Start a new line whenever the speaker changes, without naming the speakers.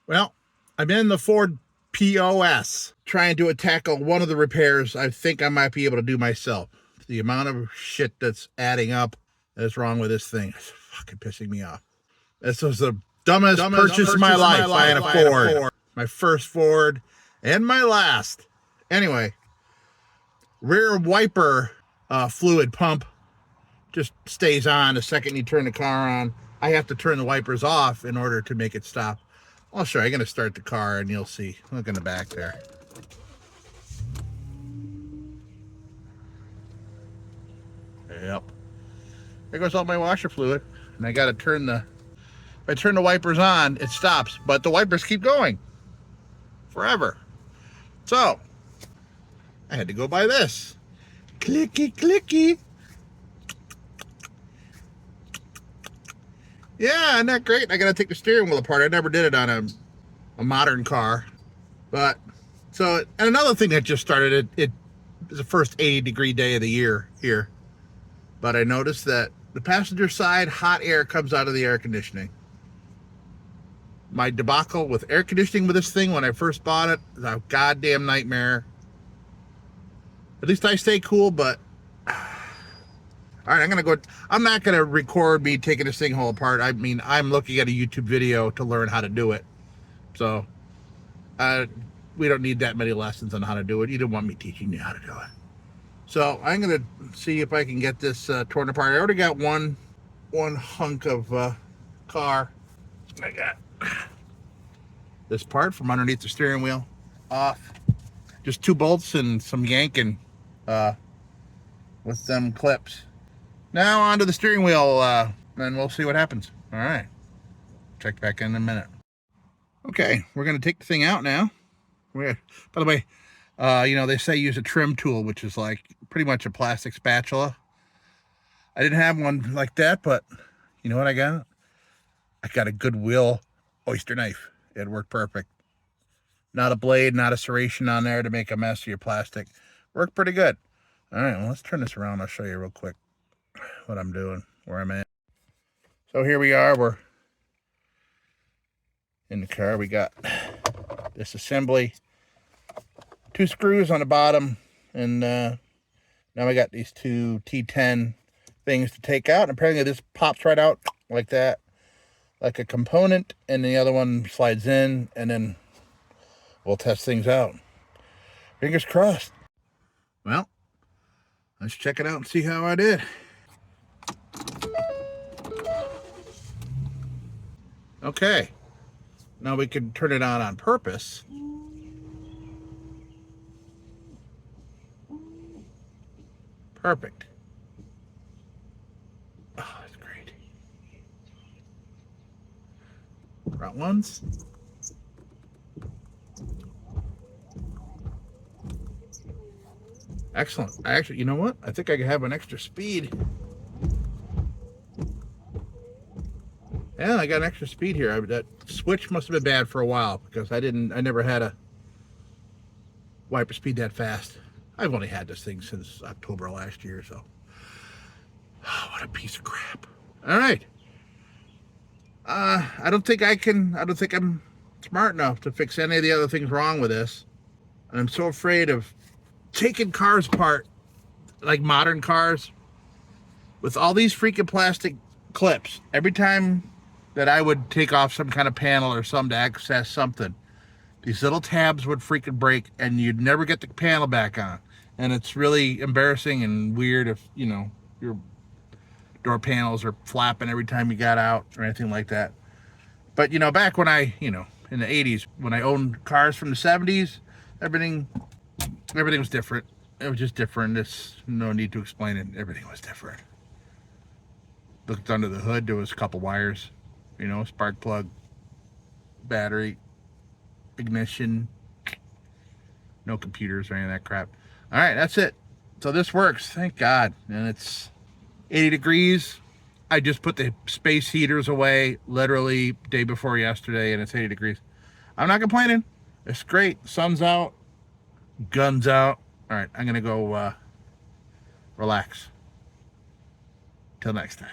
Well, I'm in the Ford P.O.S. trying to tackle one of the repairs I think I might be able to do myself. The amount of shit that's adding up that's wrong with this thing is fucking pissing me off. This was the dumbest purchase of my life. Buying a Ford. My first Ford and my last. Anyway, rear wiper fluid pump just stays on the second you turn the car on. I have to turn the wipers off in order to make it stop. I'll show you. I'm going to start the car and you'll see. Look in the back there. Yep. There goes all my washer fluid. And I got to turn the... If I turn the wipers on, it stops. But the wipers keep going. Forever. So, I had to go buy this. Clicky, clicky. Yeah, isn't that great? I got to take the steering wheel apart. I never did it on a modern car. But, so, and another thing that just started, it is the first 80-degree day of the year here. But I noticed that the passenger side hot air comes out of the air conditioning. My debacle with air conditioning with this thing when I first bought it is a goddamn nightmare. At least I stay cool, but... All right, I'm not going to record me taking this thing whole apart. I mean, I'm looking at a YouTube video to learn how to do it. So, we don't need that many lessons on how to do it. You don't want me teaching you how to do it. So, I'm going to see if I can get this torn apart. I already got one hunk of car. I got this part from underneath the steering wheel off. Just 2 bolts and some yanking with some clips. Now onto the steering wheel, and we'll see what happens. All right. Check back in a minute. Okay, we're going to take the thing out now. By the way, you know, they say use a trim tool, which is like pretty much a plastic spatula. I didn't have one like that, but you know what I got? I got a Goodwill oyster knife. It worked perfect. Not a blade, not a serration on there to make a mess of your plastic. Worked pretty good. All right, well, let's turn this around. I'll show you real quick what I'm doing, where I'm at. So here we are. We're in the car. We got this assembly, 2 screws on the bottom, and now I got these 2 T10 things to take out. And apparently this pops right out like that, like a component, and the other one slides in, and then we'll test things out. Fingers crossed. Well, let's check it out and see how I did. Okay, now we can turn it on purpose. Perfect. Oh, that's great. Front ones. Excellent. You know what? I think I have an extra speed. Yeah, I got an extra speed here. That switch must have been bad for a while because I never had a wiper speed that fast. I've only had this thing since October last year, so. Oh, what a piece of crap. All right. I don't think I'm smart enough to fix any of the other things wrong with this. And I'm so afraid of taking cars apart, like modern cars, with all these freaking plastic clips. Every time that I would take off some kind of panel or something to access something, these little tabs would freaking break and you'd never get the panel back on. And it's really embarrassing and weird if, you know, your door panels are flapping every time you got out or anything like that. But, you know, back when in the 80s, when I owned cars from the 70s, everything was different. It was just different. There's no need to explain it. Everything was different. Looked under the hood, there was a couple wires, you know, spark plug, battery, ignition, no computers or any of that crap. All right, that's it. So this works, thank God. And it's 80 degrees. I just put the space heaters away literally day before yesterday, and it's 80 degrees. I'm not complaining. It's great. Sun's out, guns out. All right, I'm gonna go relax. Till next time.